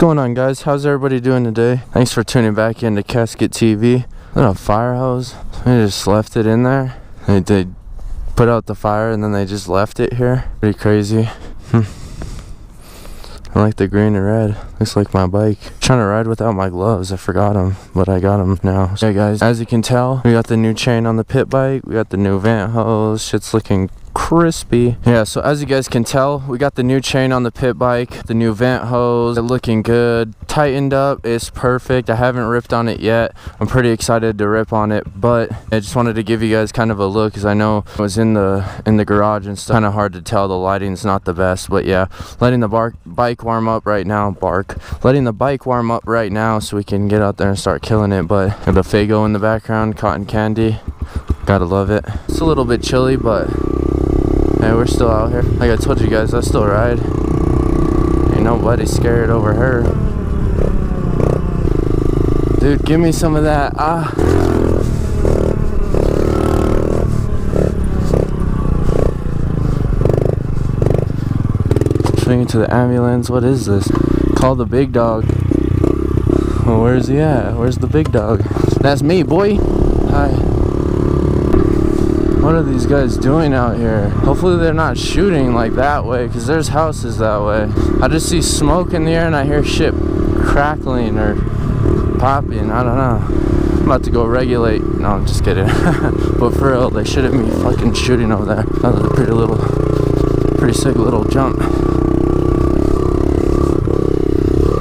going on, guys? How's everybody doing today? Thanks for tuning back into Kasket TV. Look at a fire hose. They just left it in there. They put out the fire and then they just left it here. Pretty crazy. I like the green and red. Looks like my bike. Trying to ride without my gloves. I forgot them, but I got them now. So, yeah, guys, as you can tell, we got the new chain on the pit bike. We got the new vent hose. Shit's looking crispy. Yeah, so as you guys can tell, we got the new chain on the pit bike, the new vent hose. They're looking good, tightened up. It's perfect. I haven't ripped on it yet. I'm pretty excited to rip on it, but I just wanted to give you guys kind of a look because I know it was in the garage and it's kind of hard to tell. The lighting's not the best, but yeah, letting the bike warm up right now. Letting the bike warm up right now so we can get out there and start killing it. But the Fago in the background, cotton candy, gotta love it. It's a little bit chilly, but hey, we're still out here. Like I told you guys, I still ride. Ain't nobody scared over her. Dude, give me some of that. Swinging to the ambulance. What is this? Call the big dog. Well, where's he at? Where's the big dog? That's me, boy. Hi. What are these guys doing out here? Hopefully they're not shooting like that way, because there's houses that way. I just see smoke in the air and I hear shit crackling or popping. I don't know. I'm about to go regulate. No, I'm just kidding. But for real, they shouldn't be fucking shooting over there. That was a pretty sick little jump.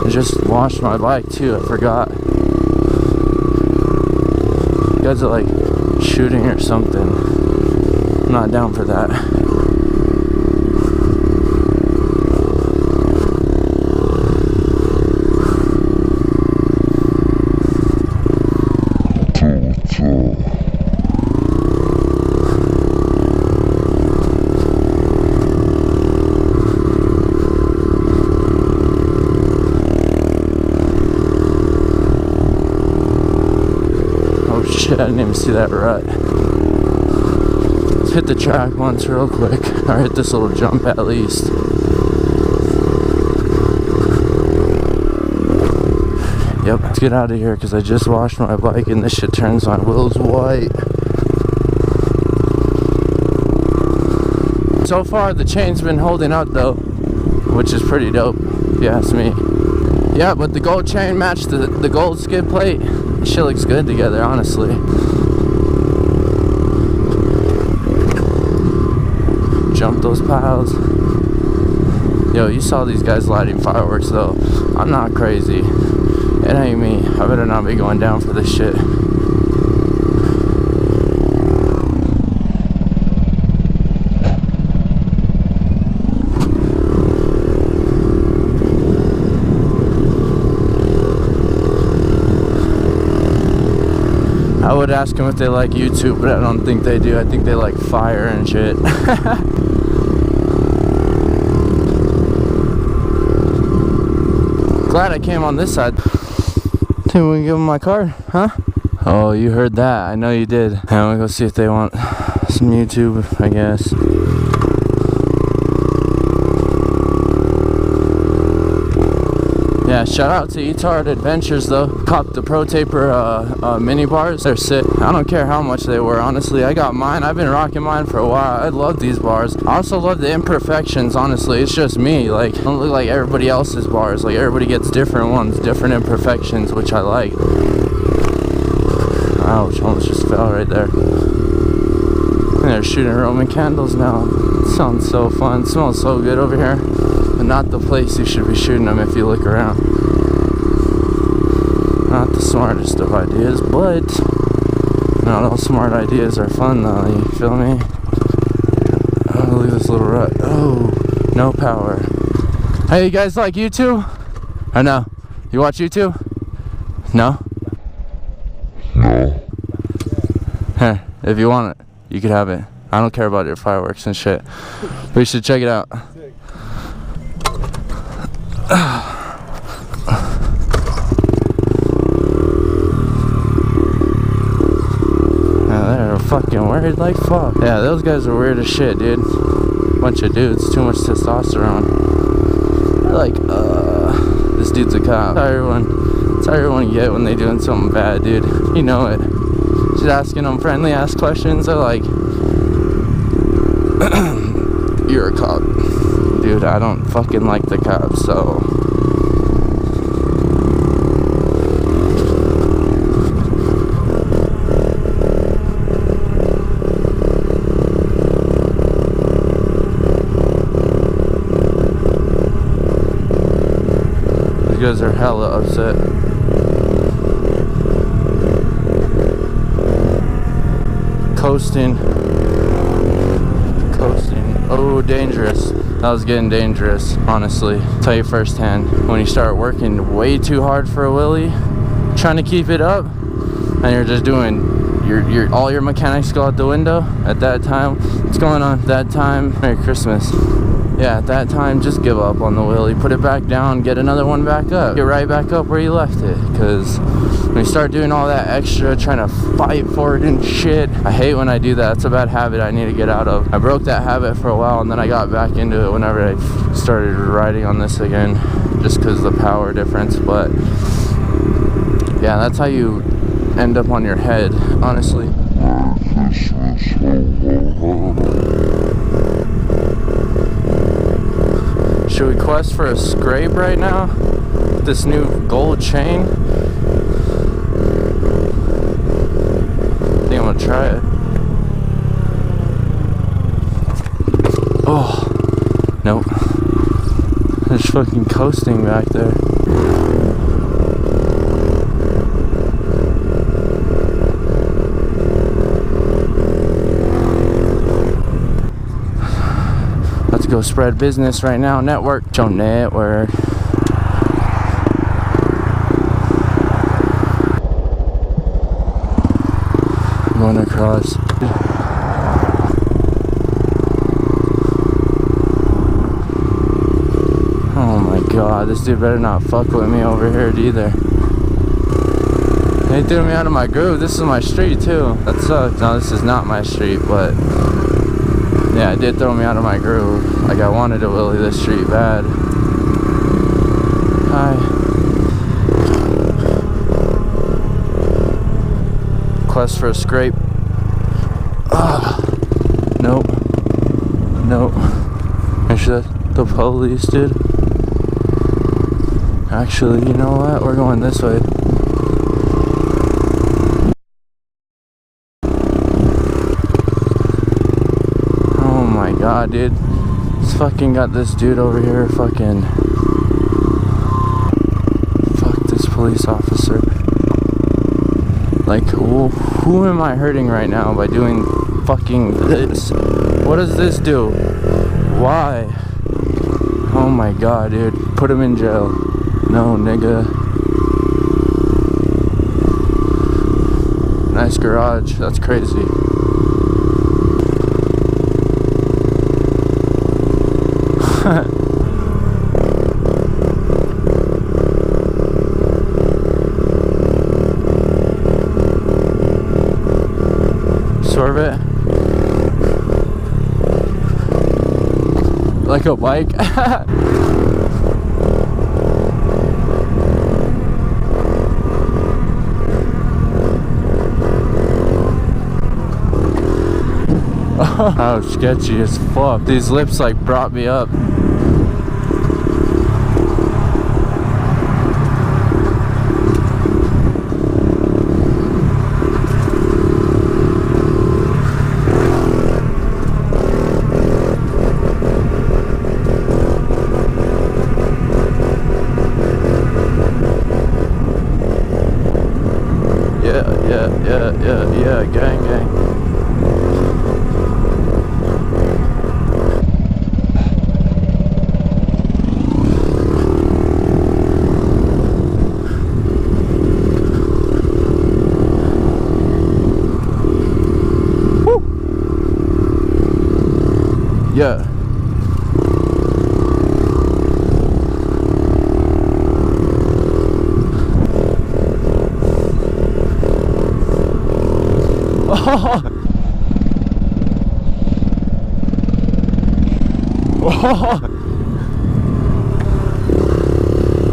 I just washed my bike too, I forgot. You guys are like shooting or something. I'm not down for that. Oh shit, I didn't even see that rut. Hit the track once real quick, or hit this little jump at least. Yep, let's get out of here because I just washed my bike and this shit turns my wheels white. So far the chain's been holding out though, which is pretty dope if you ask me. Yeah, but the gold chain matched the gold skid plate. This shit looks good together, honestly. Jump those piles. Yo, you saw these guys lighting fireworks though. I'm not crazy. It ain't me. I better not be going down for this shit. I would ask them if they like YouTube, but I don't think they do. I think they like fire and shit. Glad I came on this side. Hey, we can give them my card, huh? Oh, you heard that. I know you did. I'm gonna go see if they want some YouTube, I guess. Yeah, shout out to eTard Adventures though. Copped the Pro Taper mini bars. They're sick. I don't care how much they were, honestly. I got mine. I've been rocking mine for a while. I love these bars. I also love the imperfections, honestly. It's just me. Like, I don't look like everybody else's bars. Like, everybody gets different ones, different imperfections, which I like. Ouch, almost just fell right there. And they're shooting Roman candles now. It sounds so fun. It smells so good over here. But not the place you should be shooting them if you look around. Not the smartest of ideas, but not all smart ideas are fun though, you feel me? Oh, look at this little rut. Oh, no power. Hey, you guys like YouTube? Or no? You watch YouTube? No? No. Huh, if you want it, you could have it. I don't care about your fireworks and shit. But you should check it out. They're fucking weird like fuck. Yeah, those guys are weird as shit, dude. Bunch of dudes, too much testosterone. They're like, this this dude's a cop. That's how everyone get when they doing something bad, dude. You know it. Just asking them friendly ass questions. They're like, you're a cop. Dude, I don't fucking like the cops, so. These guys are hella upset. Coasting. Oh, dangerous. That was getting dangerous, honestly. I'll tell you firsthand. When you start working way too hard for a wheelie, trying to keep it up, and you're just doing all your mechanics go out the window at that time. What's going on? That time, Merry Christmas. Yeah, at that time, just give up on the wheelie. Put it back down, get another one back up. Get right back up where you left it. Because when you start doing all that extra, trying to fight for it and shit, I hate when I do that. It's a bad habit I need to get out of. I broke that habit for a while, and then I got back into it whenever I started riding on this again, just because of the power difference. But yeah, that's how you end up on your head, honestly. Should we quest for a scrape right now? This new gold chain? I think I'm gonna try it. Oh, nope. There's fucking coasting back there. Let's go spread business right now. Network. Show network. Going across. Oh my god, this dude better not fuck with me over here either. They threw me out of my groove. This is my street too. That sucks. No, this is not my street, but yeah, it did throw me out of my groove. Like, I wanted to wheelie this street bad. Hi. Quest for a scrape. Ah. Nope. Nope. Make sure that's the police, dude. Actually, you know what? We're going this way. God, dude, it's fucking got this dude over here fucking. Fuck this police officer. Like, who am I hurting right now by doing fucking this? What does this do? Why? Oh my god, dude, put him in jail. No, nigga. Nice garage, that's crazy. Swerve it like a bike. Oh, sketchy as fuck. These lips like brought me up. Yeah, gang. Woo! Yeah.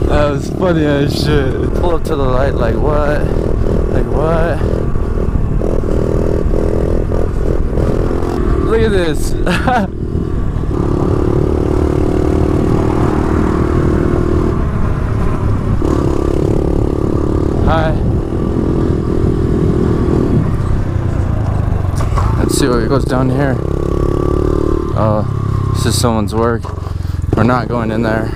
That was funny as shit. Pull up to the light like what? Like what? Look at this. Hi. Let's see what goes down here. Oh, this is someone's work. We're not going in there.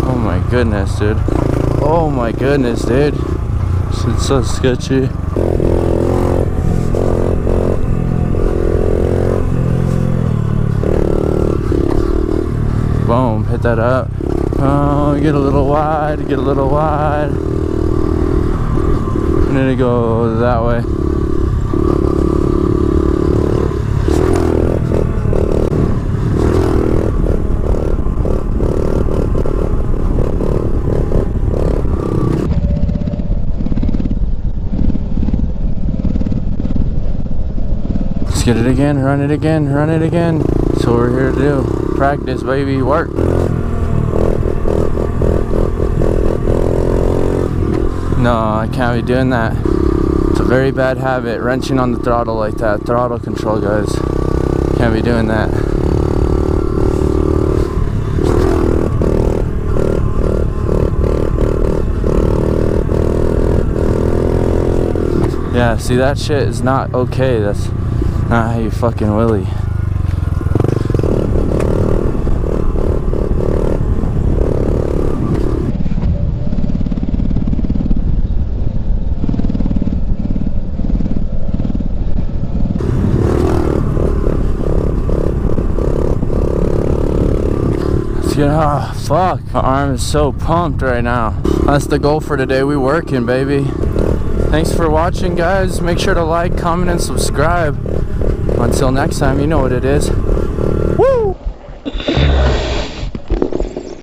Oh my goodness, dude. Oh my goodness, dude. It's so sketchy. Boom, hit that up. Oh, get a little wide, get a little wide. And then it goes that way. Let's get it again, run it again, run it again. That's what we're here to do. Practice, baby, work. No, I can't be doing that. It's a very bad habit, wrenching on the throttle like that. Throttle control, guys. Can't be doing that. Yeah, see, that shit is not okay. That's not how you fucking wheelie. Oh fuck, my arm is so pumped right now. That's the goal for today. We working, baby. Thanks for watching, guys. Make sure to like, comment, and subscribe. Until next time, you know what it is. Woo!